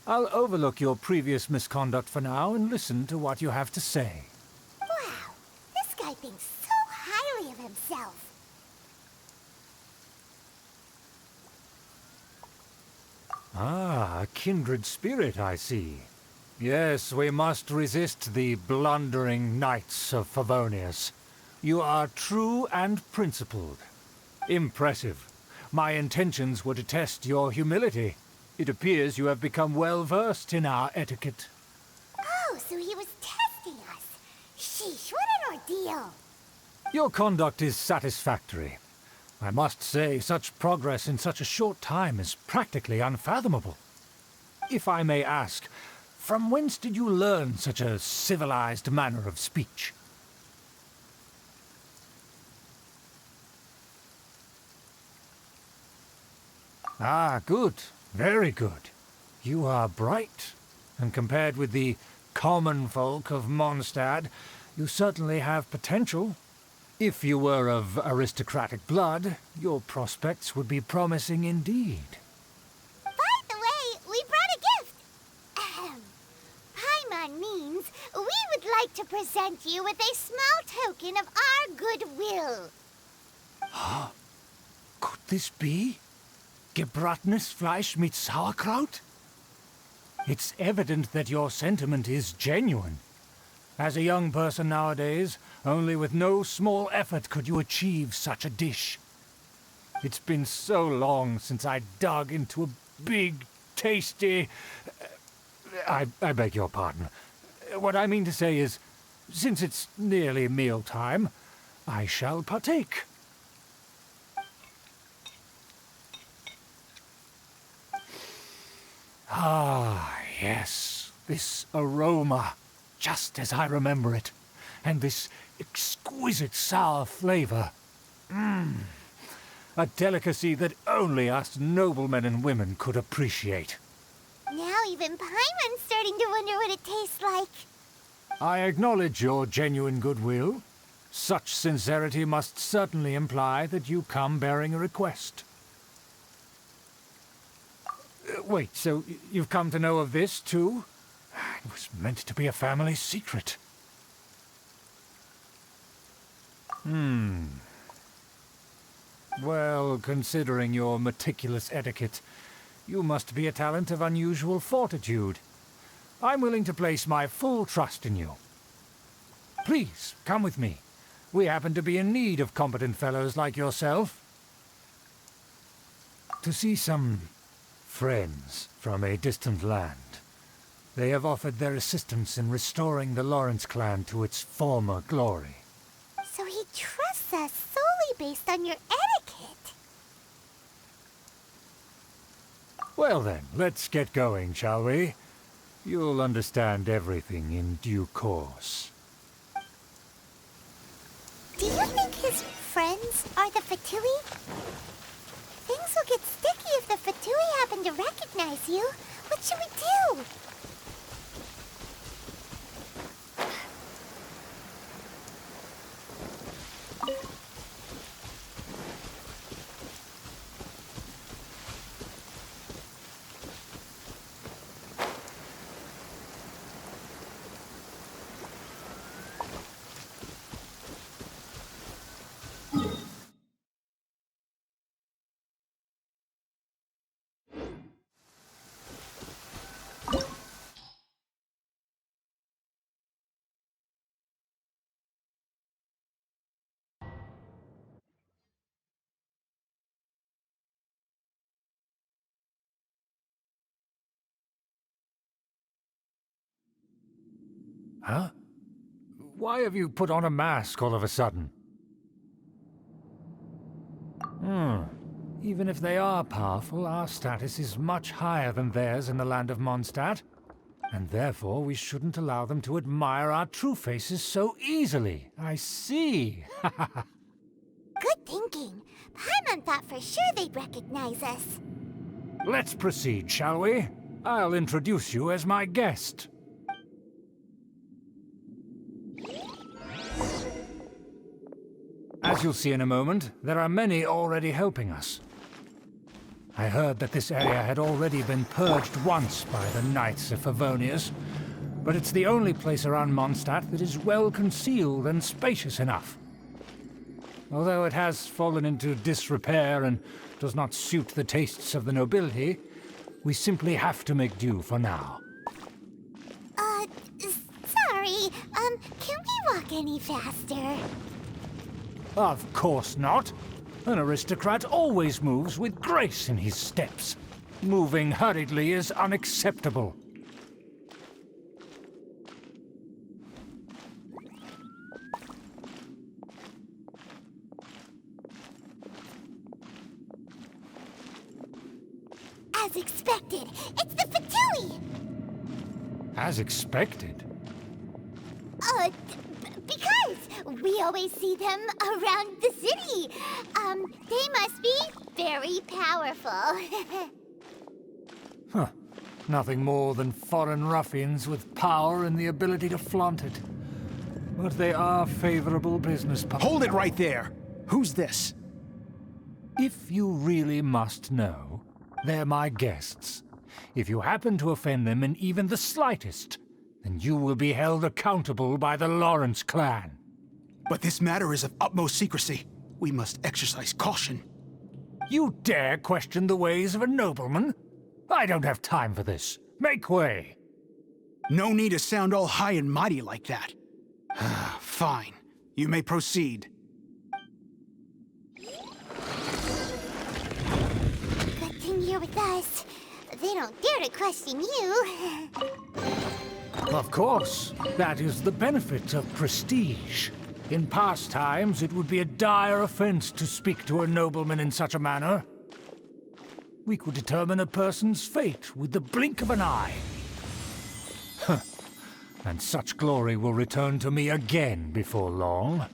Speaker 3: I'll overlook your previous misconduct for now and listen to what you have to say.
Speaker 2: Wow, this guy thinks so highly of himself.
Speaker 3: Ah, a kindred spirit, I see. Yes, we must resist the blundering knights of Favonius. You are true and principled. Impressive. My intentions were to test your humility. It appears you have become well-versed in our etiquette.
Speaker 2: Oh, so he was testing us. Sheesh, what an ordeal.
Speaker 3: Your conduct is satisfactory. I must say, such progress in such a short time is practically unfathomable. If I may ask, from whence did you learn such a civilized manner of speech? Ah, good. Very good. You are bright, and compared with the common folk of Mondstadt, you certainly have potential. If you were of aristocratic blood, your prospects would be promising indeed.
Speaker 2: By the way, we brought a gift. Ahem. Paimon means we would like to present you with a small token of our goodwill.
Speaker 3: Could this be? Gebratenes Fleisch mit Sauerkraut? It's evident that your sentiment is genuine. As a young person nowadays, only with no small effort could you achieve such a dish. It's been so long since I dug into a big, tasty... I beg your pardon. What I mean to say is, since it's nearly mealtime, I shall partake. Ah, yes, this aroma, just as I remember it, and this exquisite sour flavor. A delicacy that only us noblemen and women could appreciate.
Speaker 2: Now even Paimon's starting to wonder what it tastes like.
Speaker 3: I acknowledge your genuine goodwill. Such sincerity must certainly imply that you come bearing a request. Wait, so you've come to know of this, too? It was meant to be a family secret. Well, considering your meticulous etiquette, you must be a talent of unusual fortitude. I'm willing to place my full trust in you. Please, come with me. We happen to be in need of competent fellows like yourself. To see some friends from a distant land. They have offered their assistance in restoring the Lawrence clan to its former glory.
Speaker 2: So he trusts us solely based on your etiquette.
Speaker 3: Well then, let's get going, shall we? You'll understand everything in due course.
Speaker 2: Do you think his friends are the Fatui? Things will get sticky if the Fatui happen to recognize you. What should we do?
Speaker 3: Huh? Why have you put on a mask all of a sudden? Even if they are powerful, our status is much higher than theirs in the land of Mondstadt. And therefore we shouldn't allow them to admire our true faces so easily. I see.
Speaker 2: Good thinking. Paimon thought for sure they'd recognize us.
Speaker 3: Let's proceed, shall we? I'll introduce you as my guest. As you'll see in a moment, there are many already helping us. I heard that this area had already been purged once by the Knights of Favonius, but it's the only place around Mondstadt that is well concealed and spacious enough. Although it has fallen into disrepair and does not suit the tastes of the nobility, we simply have to make do for now.
Speaker 2: Sorry, can we walk any faster?
Speaker 3: Of course not. An aristocrat always moves with grace in his steps. Moving hurriedly is unacceptable.
Speaker 2: As expected, it's the Fatui!
Speaker 3: As expected.
Speaker 2: Because we always see them around the city. They must be very powerful.
Speaker 3: Huh. Nothing more than foreign ruffians with power and the ability to flaunt it. But they are favorable business partners.
Speaker 7: Hold it right there! Who's this?
Speaker 3: If you really must know, they're my guests. If you happen to offend them in even the slightest, then you will be held accountable by the Lawrence clan.
Speaker 7: But this matter is of utmost secrecy. We must exercise caution.
Speaker 3: You dare question the ways of a nobleman? I don't have time for this. Make way.
Speaker 7: No need to sound all high and mighty like that. Fine. You may proceed.
Speaker 2: Good thing you're with us. They don't dare to question you.
Speaker 3: Of course. That is the benefit of prestige. In past times, it would be a dire offense to speak to a nobleman in such a manner. We could determine a person's fate with the blink of an eye. Huh. And such glory will return to me again before long.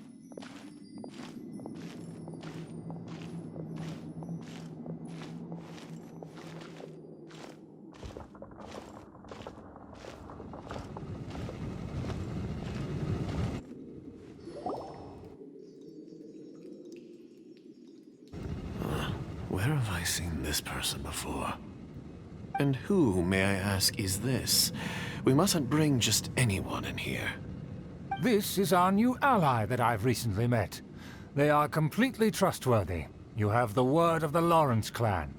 Speaker 9: Where have I seen this person before? And who, may I ask, is this? We mustn't bring just anyone in here.
Speaker 3: This is our new ally that I've recently met. They are completely trustworthy. You have the word of the Lawrence clan.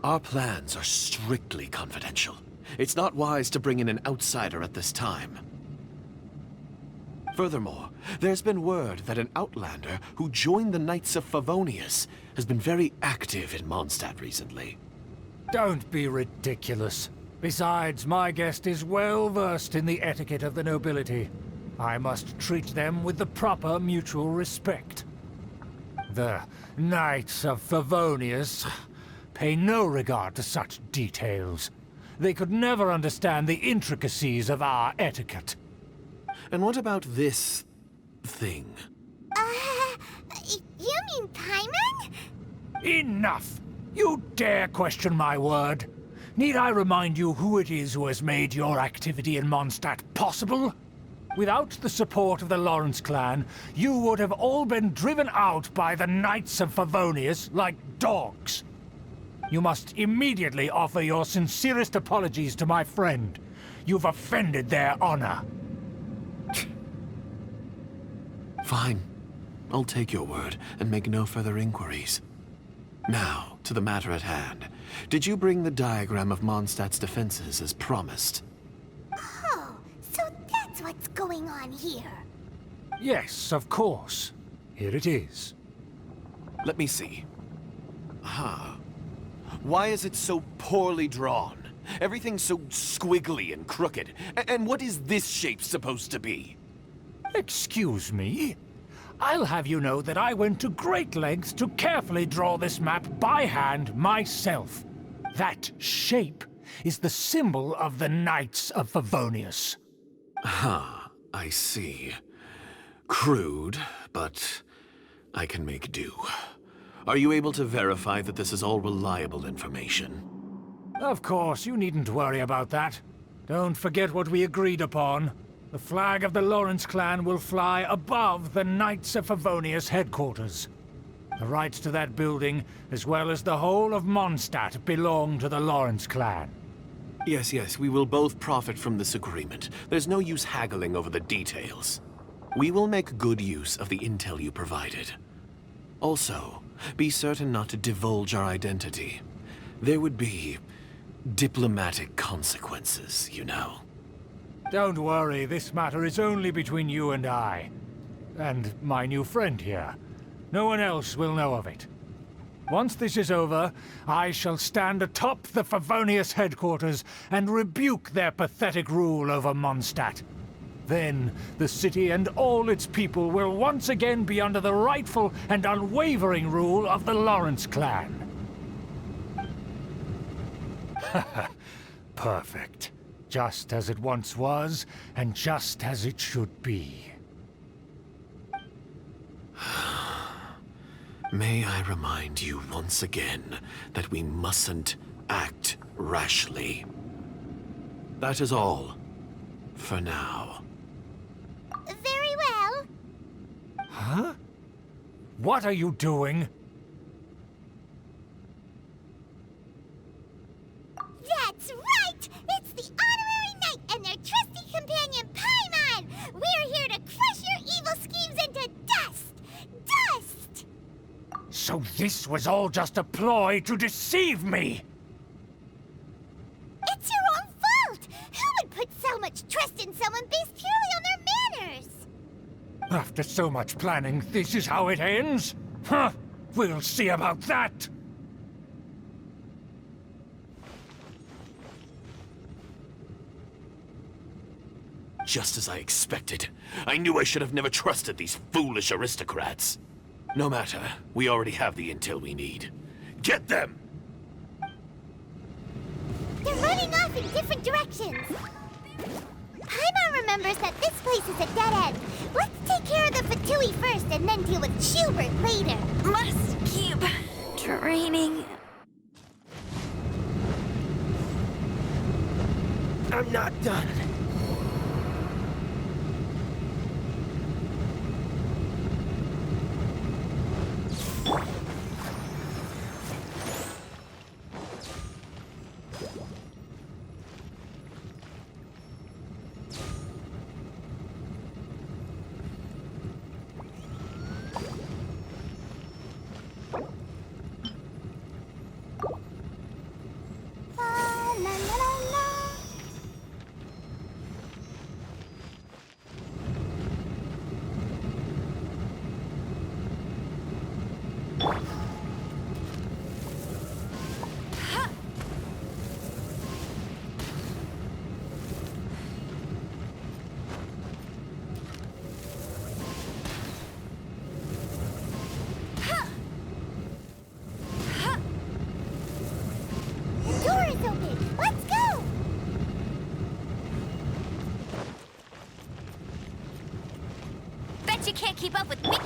Speaker 9: Our plans are strictly confidential. It's not wise to bring in an outsider at this time. Furthermore, there's been word that an outlander who joined the Knights of Favonius has been very active in Mondstadt recently.
Speaker 3: Don't be ridiculous. Besides, my guest is well versed in the etiquette of the nobility. I must treat them with the proper mutual respect. The Knights of Favonius pay no regard to such details. They could never understand the intricacies of our etiquette.
Speaker 9: And what about this thing?
Speaker 2: You mean Paimon?
Speaker 3: Enough! You dare question my word? Need I remind you who it is who has made your activity in Mondstadt possible? Without the support of the Lawrence clan, you would have all been driven out by the Knights of Favonius like dogs. You must immediately offer your sincerest apologies to my friend. You've offended their honor.
Speaker 9: Fine. I'll take your word and make no further inquiries. Now, to the matter at hand. Did you bring the diagram of Mondstadt's defenses as promised?
Speaker 2: Oh, so that's what's going on here.
Speaker 3: Yes, of course. Here it is.
Speaker 9: Let me see. Aha. Why is it so poorly drawn? Everything's so squiggly and crooked. And what is this shape supposed to be?
Speaker 3: Excuse me? I'll have you know that I went to great lengths to carefully draw this map by hand myself. That shape is the symbol of the Knights of Favonius.
Speaker 9: Ah, I see. Crude, but I can make do. Are you able to verify that this is all reliable information?
Speaker 3: Of course, you needn't worry about that. Don't forget what we agreed upon. The flag of the Lawrence clan will fly above the Knights of Favonius headquarters. The rights to that building, as well as the whole of Mondstadt, belong to the Lawrence clan.
Speaker 9: Yes, we will both profit from this agreement. There's no use haggling over the details. We will make good use of the intel you provided. Also, be certain not to divulge our identity. There would be diplomatic consequences, you know.
Speaker 3: Don't worry, this matter is only between you and I. And my new friend here. No one else will know of it. Once this is over, I shall stand atop the Favonius headquarters and rebuke their pathetic rule over Mondstadt. Then, the city and all its people will once again be under the rightful and unwavering rule of the Lawrence clan. Perfect. Just as it once was, and just as it should be.
Speaker 9: May I remind you once again that we mustn't act rashly. That is all, for now.
Speaker 2: Very well.
Speaker 3: Huh? What are you doing?
Speaker 2: That's right! It's the honorary knight and their trusty companion, Paimon! We're here to crush your evil schemes into dust! Dust!
Speaker 3: So this was all just a ploy to deceive me!
Speaker 2: It's your own fault! Who would put so much trust in someone based purely on their manners?
Speaker 3: After so much planning, this is how it ends? Huh! We'll see about that!
Speaker 9: Just as I expected. I knew I should have never trusted these foolish aristocrats. No matter, we already have the intel we need. Get them!
Speaker 2: They're running off in different directions. Paimon remembers that this place is a dead end. Let's take care of the Fatui first and then deal with Schubert later.
Speaker 5: Must keep training.
Speaker 10: I'm not done.
Speaker 2: La la la la.
Speaker 4: She can't keep up with me.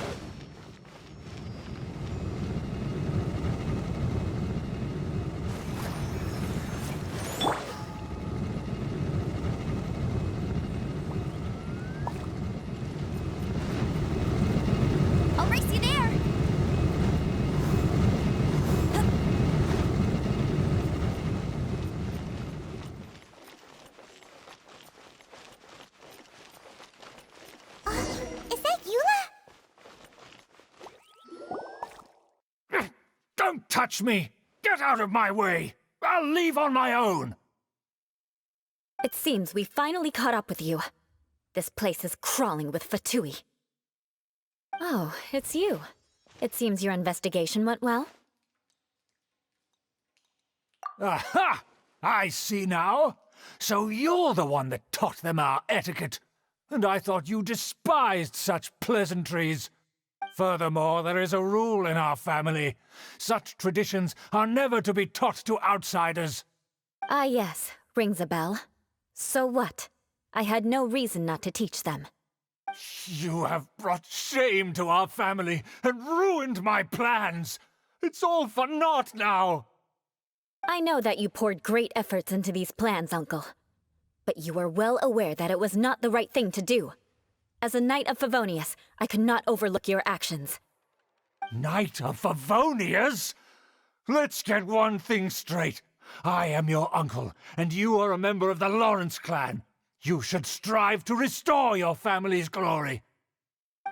Speaker 4: I'll race you there.
Speaker 2: Is that Eula?
Speaker 3: Don't touch me! Get out of my way! I'll leave on my own!
Speaker 5: It seems we finally caught up with you. This place is crawling with Fatui. Oh, it's you. It seems your investigation went well.
Speaker 3: Aha! I see now. So you're the one that taught them our etiquette. And I thought you despised such pleasantries. Furthermore, there is a rule in our family. Such traditions are never to be taught to outsiders.
Speaker 5: Ah yes, rings a bell. So what? I had no reason not to teach them.
Speaker 3: You have brought shame to our family and ruined my plans. It's all for naught now.
Speaker 5: I know that you poured great efforts into these plans, Uncle. But you are well aware that it was not the right thing to do. As a Knight of Favonius, I could not overlook your actions.
Speaker 3: Knight of Favonius? Let's get one thing straight. I am your uncle, and you are a member of the Lawrence clan. You should strive to restore your family's glory.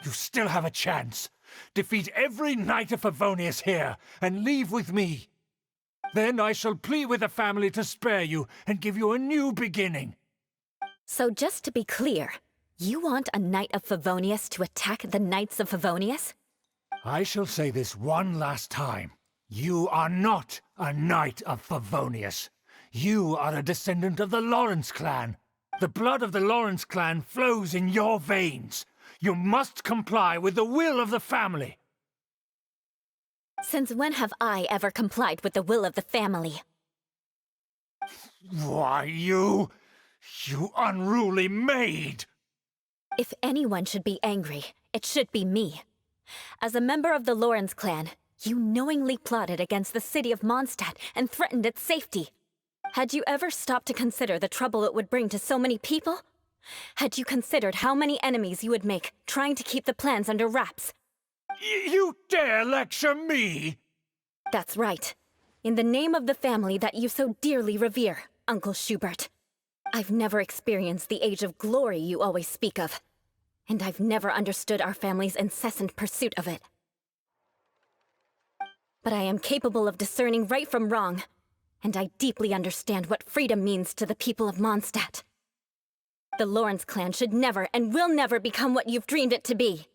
Speaker 3: You still have a chance. Defeat every Knight of Favonius here, and leave with me. Then I shall plead with the family to spare you and give you a new beginning.
Speaker 5: So just to be clear, you want a Knight of Favonius to attack the Knights of Favonius?
Speaker 3: I shall say this one last time. You are not a Knight of Favonius. You are a descendant of the Lawrence clan. The blood of the Lawrence clan flows in your veins. You must comply with the will of the family.
Speaker 5: Since when have I ever complied with the will of the family?
Speaker 3: Why, you unruly maid!
Speaker 5: If anyone should be angry, it should be me. As a member of the Lawrence clan, you knowingly plotted against the city of Mondstadt and threatened its safety. Had you ever stopped to consider the trouble it would bring to so many people? Had you considered how many enemies you would make trying to keep the plans under wraps?
Speaker 3: You dare lecture me?
Speaker 5: That's right. In the name of the family that you so dearly revere, Uncle Schubert. I've never experienced the age of glory you always speak of. And I've never understood our family's incessant pursuit of it. But I am capable of discerning right from wrong, and I deeply understand what freedom means to the people of Mondstadt. The Lawrence clan should never and will never become what you've dreamed it to be.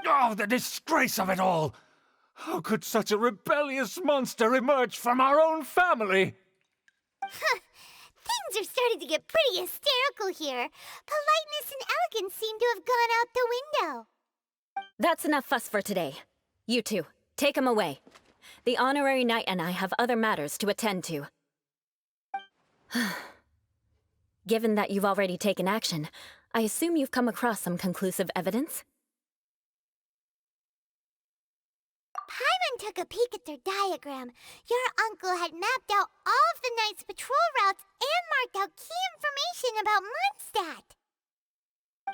Speaker 3: Oh, the disgrace of it all! How could such a rebellious monster emerge from our own family?
Speaker 2: Things are starting to get pretty hysterical here. Politeness and elegance seem to have gone out the window.
Speaker 5: That's enough fuss for today. You two, take him away. The honorary knight and I have other matters to attend to. Given that you've already taken action, I assume you've come across some conclusive evidence?
Speaker 2: Paimon took a peek at their diagram. Your uncle had mapped out all of the Knight's patrol routes and marked out key information about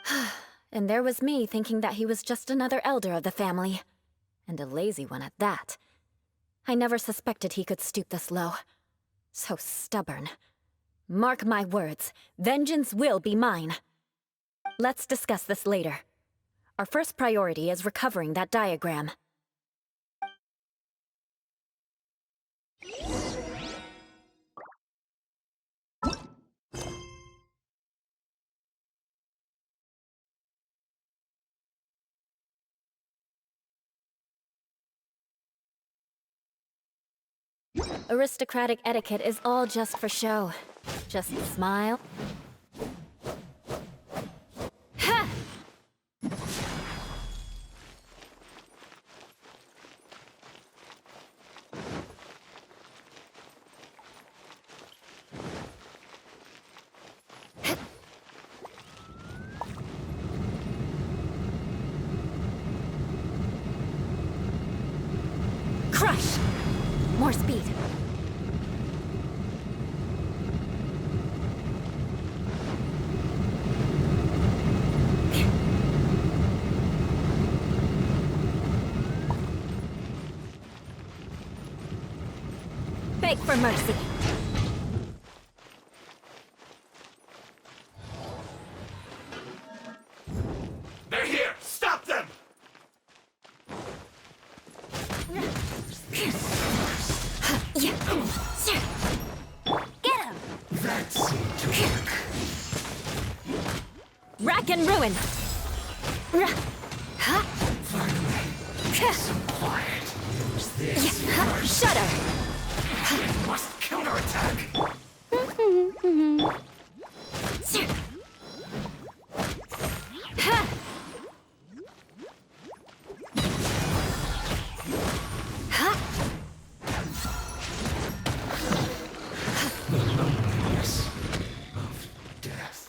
Speaker 2: Mondstadt.
Speaker 5: And there was me thinking that he was just another elder of the family. And a lazy one at that. I never suspected he could stoop this low. So stubborn. Mark my words, vengeance will be mine. Let's discuss this later. Our first priority is recovering that diagram. Aristocratic etiquette is all just for show. Just smile. Ha! for mercy.
Speaker 3: They're here! Stop them!
Speaker 4: Get him!
Speaker 3: That seemed to work.
Speaker 5: Rack and ruin.
Speaker 3: Finally, some quiet. Use this first.
Speaker 5: Shudder.
Speaker 3: We must counterattack. The loneliness of death.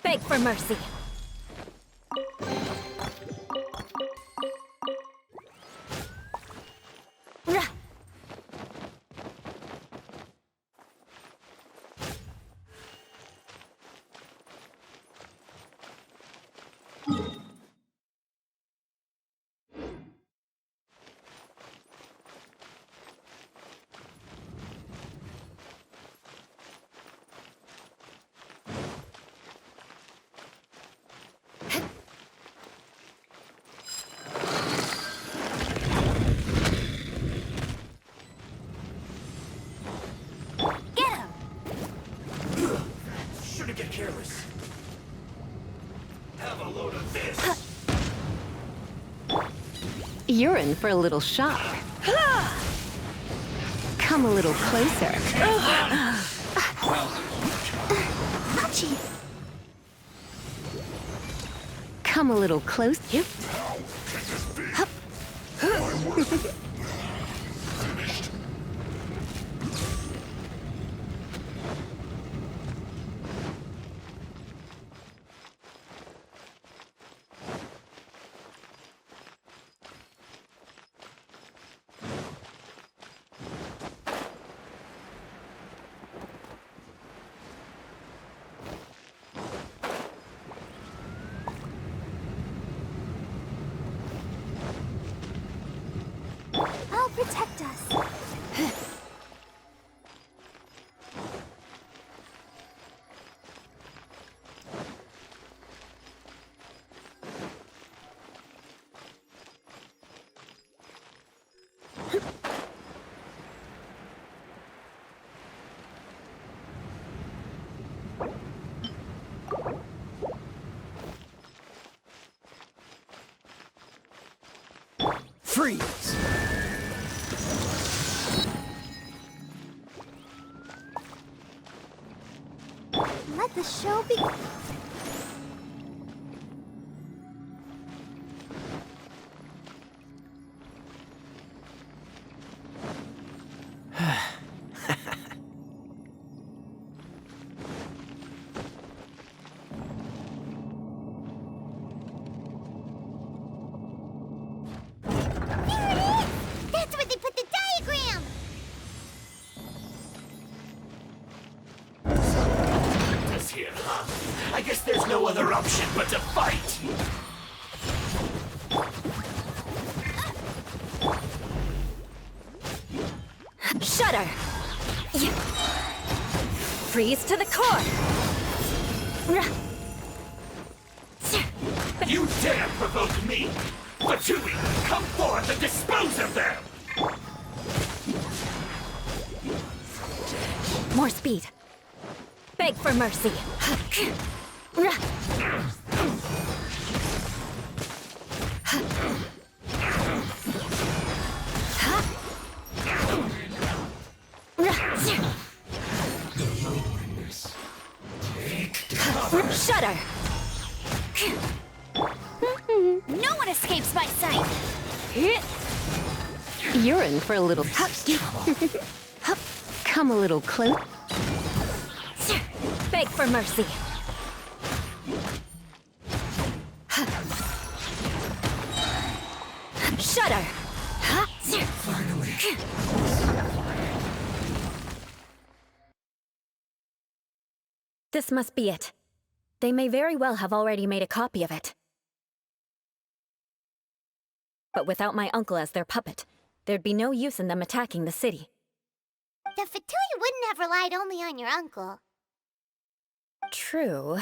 Speaker 5: Beg for mercy.
Speaker 4: Get him!
Speaker 3: Shouldn't get careless. Have a load of this.
Speaker 10: You're in for a little shock. Come a little closer.
Speaker 2: Ouchie!
Speaker 10: Come a little closer.
Speaker 2: I'll protect us.
Speaker 7: Freeze!
Speaker 2: Let the show begin. That's where they put the diagram!
Speaker 3: Us here, huh? I guess there's no other option but to fight.
Speaker 5: Shudder. Freeze to the core.
Speaker 3: You dare provoke me! Fatui, come forth and dispose of them!
Speaker 5: More speed. Beg for mercy. Shudder.
Speaker 4: No one escapes my sight!
Speaker 10: You're in for a little... Come a little close.
Speaker 5: Beg for mercy. Shudder. This must be it. They may very well have already made a copy of it. But without my uncle as their puppet, there'd be no use in them attacking the city.
Speaker 2: The Fatui wouldn't have relied only on your uncle.
Speaker 5: True.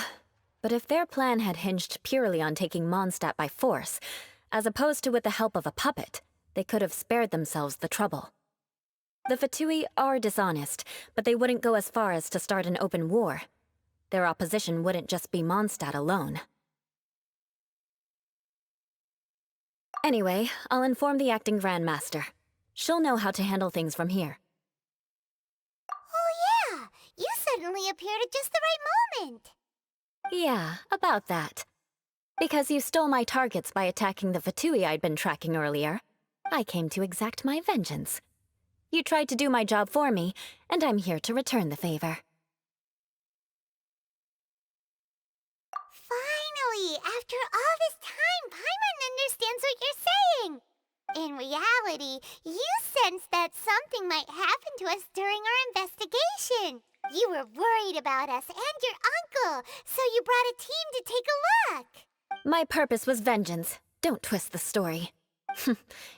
Speaker 5: But if their plan had hinged purely on taking Mondstadt by force, as opposed to with the help of a puppet, they could have spared themselves the trouble. The Fatui are dishonest, but they wouldn't go as far as to start an open war. Their opposition wouldn't just be Mondstadt alone. Anyway, I'll inform the acting Grandmaster. She'll know how to handle things from here.
Speaker 2: Oh yeah, you suddenly appeared at just the right moment.
Speaker 5: Yeah, about that. Because you stole my targets by attacking the Fatui I'd been tracking earlier, I came to exact my vengeance. You tried to do my job for me, and I'm here to return the favor.
Speaker 2: Finally, after all this time, Paimon understands what you're saying. In reality, you sensed that something might happen to us during our investigation. You were worried about us and your uncle, so you brought a team to take a look.
Speaker 5: My purpose was vengeance. Don't twist the story.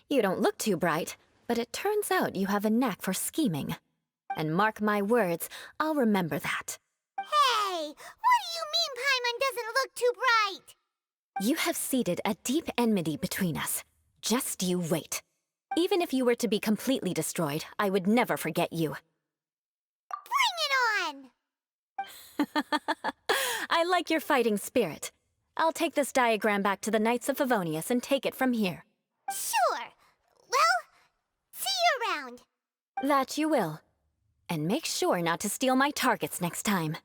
Speaker 5: You don't look too bright, but it turns out you have a knack for scheming. And mark my words, I'll remember that.
Speaker 2: Hey, what do you mean Paimon doesn't look too bright?
Speaker 5: You have seeded a deep enmity between us. Just you wait. Even if you were to be completely destroyed, I would never forget you.
Speaker 2: Bring it on!
Speaker 5: I like your fighting spirit. I'll take this diagram back to the Knights of Favonius and take it from here.
Speaker 2: Sure. Well, see you around.
Speaker 5: That you will. And make sure not to steal my targets next time.